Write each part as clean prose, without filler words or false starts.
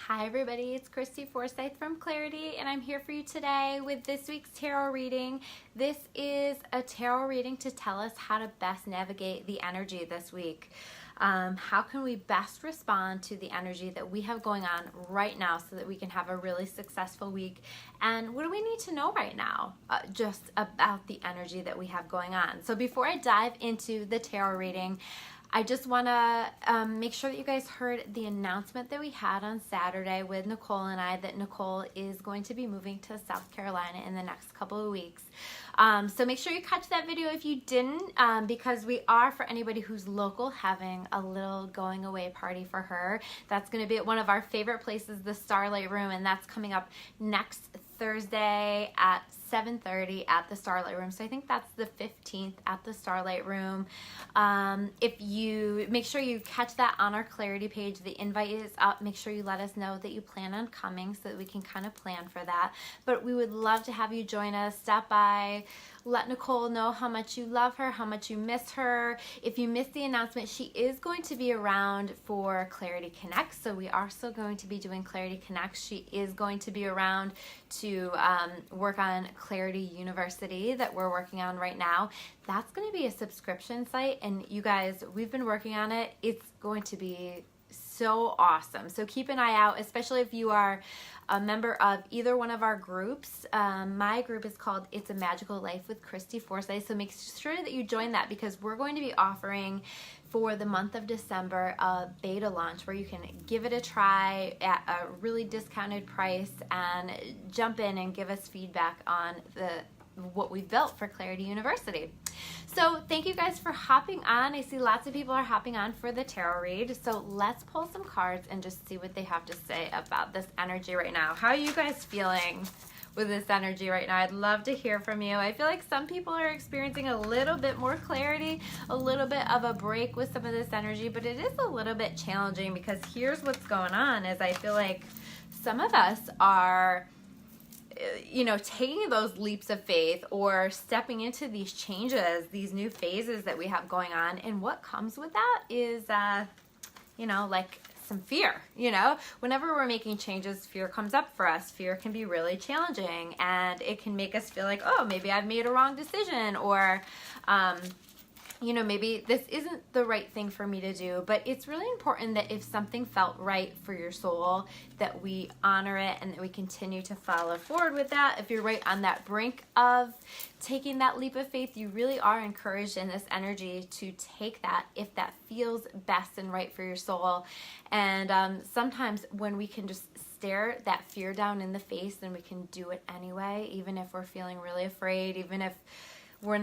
Hi everybody, it's Christy Forsyth from Clarity, and I'm here for you today with this week's tarot reading. This is a tarot reading to tell us how to best navigate the energy this week. How can we best respond to the energy that we have going on right now so that we can have a really successful week? And what do we need to know right now just about the energy that we have going on? So before I dive into the tarot reading, I just want to make sure that you guys heard the announcement that we had on Saturday with Nicole and I, that Nicole is going to be moving to South Carolina in the next couple of weeks. So make sure you catch that video if you didn't, because we are, for anybody who's local, having a little going away party for her. That's going to be at one of our favorite places, the Starlight Room, and that's coming up next Thursday at 7:30 at the Starlight Room. So I think that's the 15th at the Starlight Room. If you make sure you catch that on our Clarity page, the invite is up. Make sure you let us know that you plan on coming so that we can kind of plan for that. But we would love to have you join us. Stop by, let Nicole know how much you love her, how much you miss her. If you missed the announcement, she is going to be around for Clarity Connects. So we are still going to be doing Clarity Connects. She is going to be around to work on Clarity University that we're working on right now. That's going to be a subscription site, and you guys, we've been working on it. It's going to be so awesome. So keep an eye out, especially if you are a member of either one of our groups. My group is called It's a Magical Life with Christy Forsyth, so make sure that you join that, because we're going to be offering for the month of December a beta launch where you can give it a try at a really discounted price and jump in and give us feedback on what we've built for Clarity University. So thank you guys for hopping on. I see lots of people are hopping on for the tarot read. So let's pull some cards and just see what they have to say about this energy right now. How are you guys feeling with this energy right now? I'd love to hear from you. I feel like some people are experiencing a little bit more clarity, a little bit of a break with some of this energy, but it is a little bit challenging, because here's what's going on is I feel like some of us are taking those leaps of faith or stepping into these changes, these new phases that we have going on. And what comes with that is, like some fear. Whenever we're making changes, fear comes up for us. Fear can be really challenging, and it can make us feel like, oh, maybe I've made a wrong decision, or maybe this isn't the right thing for me to do. But it's really important that if something felt right for your soul, that we honor it and that we continue to follow forward with that. If you're right on that brink of taking that leap of faith, you really are encouraged in this energy to take that if that feels best and right for your soul. And sometimes when we can just stare that fear down in the face, then we can do it anyway, even if we're feeling really afraid, even if we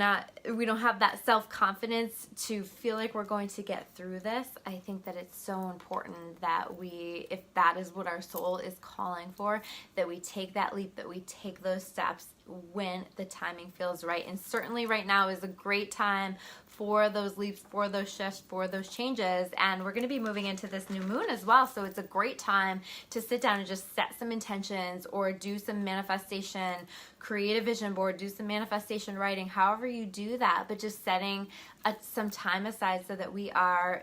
don't have that self-confidence to feel like we're going to get through this. I think that it's so important that if that is what our soul is calling for, that we take that leap, that we take those steps when the timing feels right. And certainly right now is a great time for those leaps, for those shifts, for those changes. And we're going to be moving into this new moon as well. So it's a great time to sit down and just set some intentions, or do some manifestation, create a vision board, do some manifestation writing, however you do that, but just setting some time aside so that we are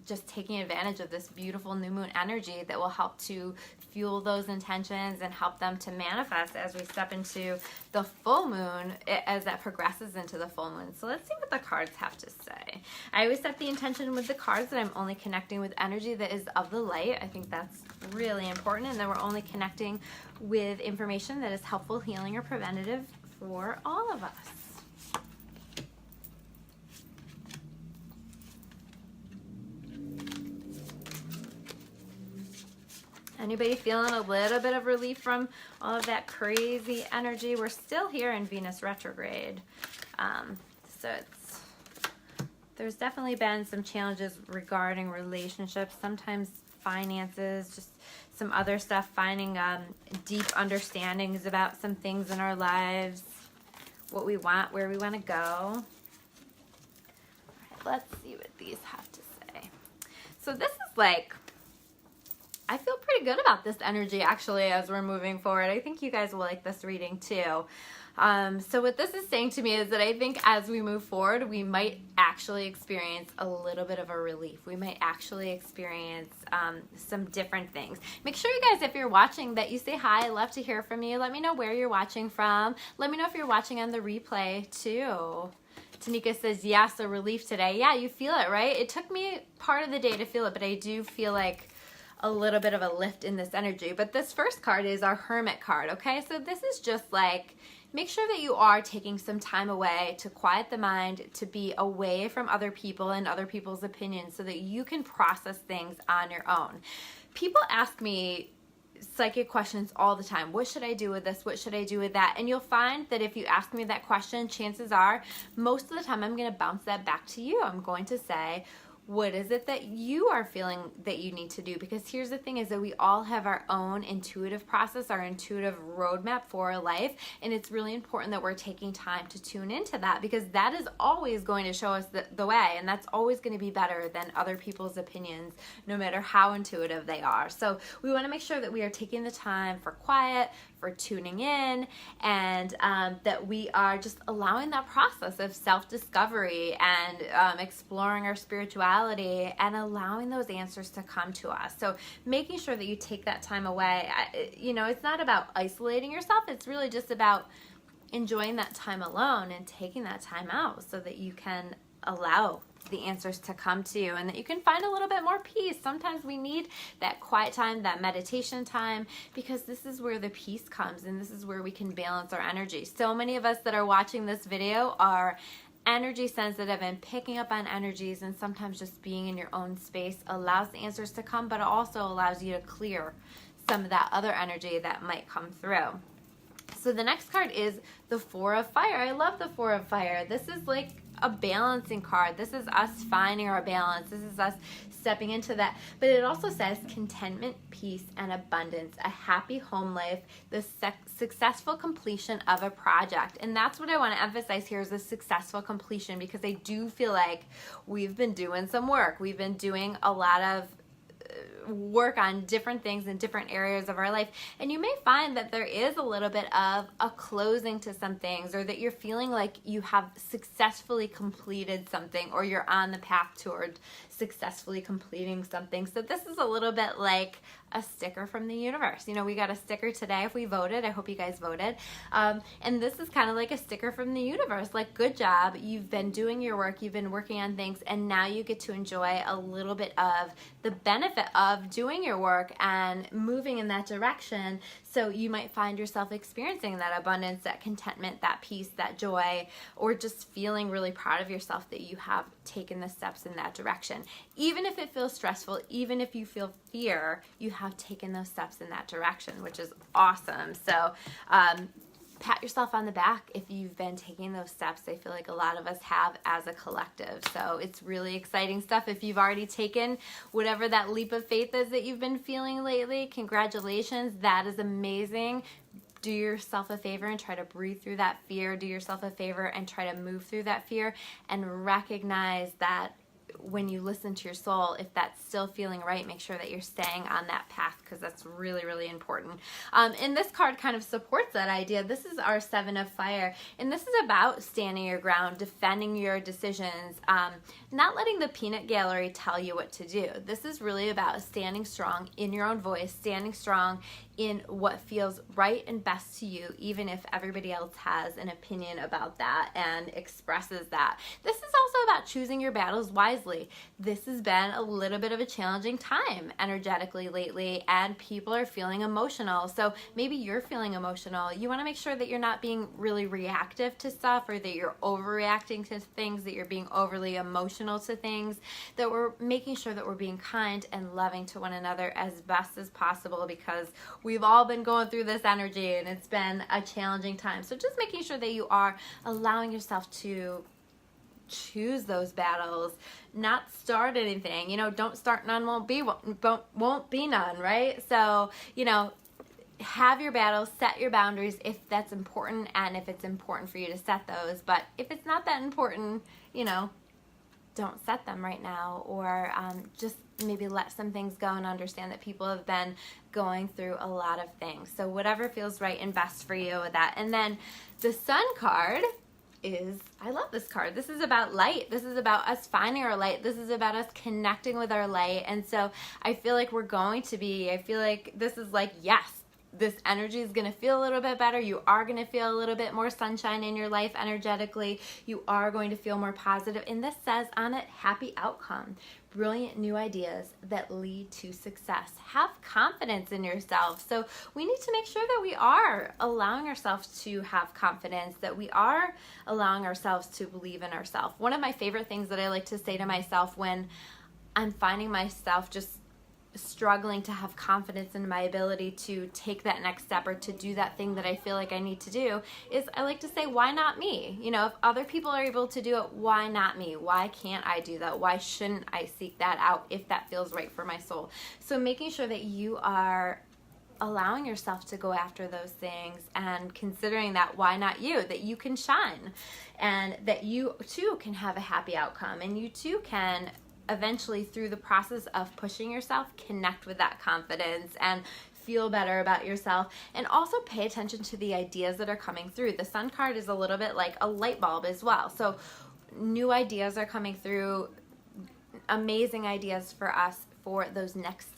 just taking advantage of this beautiful new moon energy that will help to fuel those intentions and help them to manifest as we step into the full moon, as that progresses into the full moon. So let's see what the cards have to say. I always set the intention with the cards that I'm only connecting with energy that is of the light. I think that's really important, and that we're only connecting with information that is helpful, healing, or preventative for all of us. Anybody feeling a little bit of relief from all of that crazy energy? We're still here in Venus retrograde. So there's definitely been some challenges regarding relationships, sometimes finances, just some other stuff, finding deep understandings about some things in our lives, what we want, where we want to go. All right, let's see what these have to say. So this is like, I feel pretty good about this energy actually as we're moving forward. I think you guys will like this reading too. So what this is saying to me is that I think as we move forward, we might actually experience a little bit of a relief. We might actually experience some different things. Make sure you guys, if you're watching, that you say hi. I love to hear from you. Let me know where you're watching from. Let me know if you're watching on the replay too. Tanika says, yes, a relief today. Yeah, you feel it, right? It took me part of the day to feel it, but I do feel like a little bit of a lift in this energy. But this first card is our Hermit card, okay? So this is just like, make sure that you are taking some time away to quiet the mind, to be away from other people and other people's opinions so that you can process things on your own. People ask me psychic questions all the time. What should I do with this? What should I do with that? And you'll find that if you ask me that question, chances are most of the time I'm going to bounce that back to you. I'm going to say, what is it that you are feeling that you need to do? Because here's the thing is that we all have our own intuitive process, our intuitive roadmap for our life. And it's really important that we're taking time to tune into that, because that is always going to show us the way. And that's always going to be better than other people's opinions, no matter how intuitive they are. So we want to make sure that we are taking the time for quiet, for tuning in, and that we are just allowing that process of self-discovery and exploring our spirituality and allowing those answers to come to us. So making sure that you take that time away. You know, it's not about isolating yourself. It's really just about enjoying that time alone and taking that time out so that you can allow the answers to come to you and that you can find a little bit more peace. Sometimes we need that quiet time, that meditation time, because this is where the peace comes and this is where we can balance our energy. So many of us that are watching this video are energy sensitive and picking up on energies, and sometimes just being in your own space allows the answers to come, but it also allows you to clear some of that other energy that might come through. So the next card is the Four of Fire. I love the Four of Fire. This is like a balancing card. This is us finding our balance. This is us stepping into that. But it also says contentment, peace, and abundance, a happy home life, the successful completion of a project. And that's what I want to emphasize here is a successful completion, because I do feel like we've been doing some work. We've been doing a lot of work on different things in different areas of our life, and you may find that there is a little bit of a closing to some things, or that you're feeling like you have successfully completed something, or you're on the path toward successfully completing something. So this is a little bit like a sticker from the universe. You know, we got a sticker today if we voted. I hope you guys voted. And this is kind of like a sticker from the universe. Like, good job. You've been doing your work. You've been working on things. And now you get to enjoy a little bit of the benefit of doing your work and moving in that direction. So you might find yourself experiencing that abundance, that contentment, that peace, that joy, or just feeling really proud of yourself that you have taken the steps in that direction. Even if it feels stressful, even if you feel fear, you have taken those steps in that direction, which is awesome. So pat yourself on the back if you've been taking those steps. I feel like a lot of us have as a collective. So it's really exciting stuff. If you've already taken whatever that leap of faith is that you've been feeling lately, congratulations. That is amazing. Do yourself a favor and try to breathe through that fear. Do yourself a favor and try to move through that fear, and recognize that when you listen to your soul, if that's still feeling right, make sure that you're staying on that path, because that's really, really important. And this card kind of supports that idea. This is our Seven of Fire, and this is about standing your ground, defending your decisions, not letting the peanut gallery tell you what to do. This is really about standing strong in your own voice, standing strong in what feels right and best to you, even if everybody else has an opinion about that and expresses that. This is also about choosing your battles wisely. This has been a little bit of a challenging time energetically lately, and people are feeling emotional. So maybe you're feeling emotional. You want to make sure that you're not being really reactive to stuff, or that you're overreacting to things, that you're being overly emotional to things, that we're making sure that we're being kind and loving to one another as best as possible, because we've all been going through this energy and it's been a challenging time. So just making sure that you are allowing yourself to choose those battles, not start anything. You know, don't start none, won't be none, right? So, you know, have your battles, set your boundaries if that's important, and if it's important for you to set those. But if it's not that important, you know, don't set them right now, or just maybe let some things go and understand that people have been going through a lot of things. So whatever feels right and best for you with that. And then the Sun card is, I love this card. This is about light. This is about us finding our light. This is about us connecting with our light. And so I feel like I feel like this is like, yes, this energy is going to feel a little bit better. You are going to feel a little bit more sunshine in your life energetically. You are going to feel more positive. And this says on it, happy outcome. Brilliant new ideas that lead to success. Have confidence in yourself. So we need to make sure that we are allowing ourselves to have confidence, that we are allowing ourselves to believe in ourselves. One of my favorite things that I like to say to myself when I'm finding myself just struggling to have confidence in my ability to take that next step or to do that thing that I feel like I need to do is I like to say, why not me? You know, if other people are able to do it, why not me? Why can't I do that? Why shouldn't I seek that out if that feels right for my soul? So making sure that you are allowing yourself to go after those things and considering that why not you, that you can shine and that you too can have a happy outcome and you too can eventually, through the process of pushing yourself, connect with that confidence and feel better about yourself, and also pay attention to the ideas that are coming through. The Sun card is a little bit like a light bulb as well. So new ideas are coming through, amazing ideas for us for those next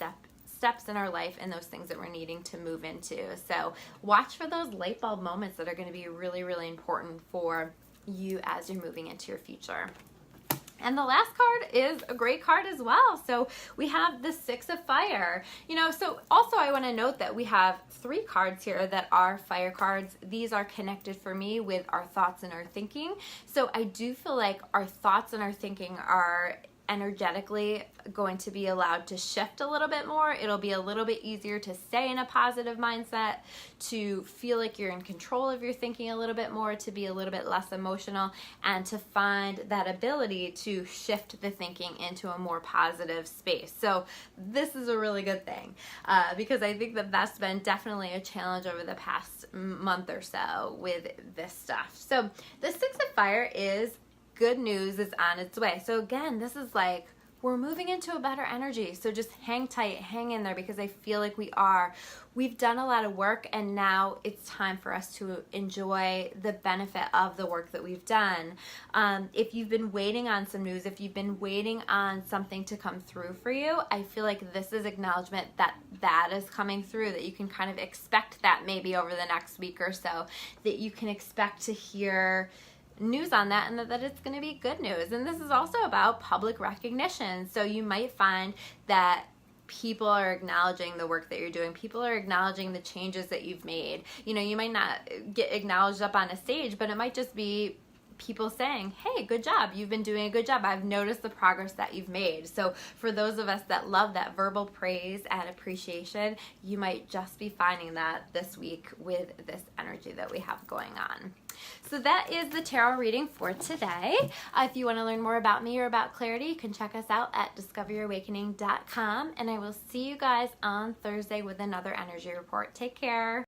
steps in our life and those things that we're needing to move into. So watch for those light bulb moments that are going to be really, really important for you as you're moving into your future. And the last card is a great card as well. So we have the Six of Fire. You know, so also I want to note that we have 3 cards here that are fire cards. These are connected for me with our thoughts and our thinking. So I do feel like our thoughts and our thinking are energetically going to be allowed to shift a little bit more. It'll be a little bit easier to stay in a positive mindset, to feel like you're in control of your thinking a little bit more, to be a little bit less emotional, and to find that ability to shift the thinking into a more positive space. So this is a really good thing because I think that that's been definitely a challenge over the past month or so with this stuff. So the Six of Fire is good news is on its way. So again, this is like we're moving into a better energy. So just hang tight, hang in there, because I feel like we've done a lot of work and now it's time for us to enjoy the benefit of the work that we've done. If you've been waiting on some news, if you've been waiting on something to come through for you, I feel like this is acknowledgement that that is coming through, that you can kind of expect that maybe over the next week or so, that you can expect to hear news on that, and that it's going to be good news. And this is also about public recognition. So you might find that people are acknowledging the work that you're doing. People are acknowledging the changes that you've made. You know, you might not get acknowledged up on a stage, but it might just be people saying, hey, good job, you've been doing a good job, I've noticed the progress that you've made. So for those of us that love that verbal praise and appreciation, you might just be finding that this week with this energy that we have going on. So that is the tarot reading for today. If you want to learn more about me or about Clarity, you can check us out at discoveryourawakening.com, and I will see you guys on Thursday with another energy report. Take care.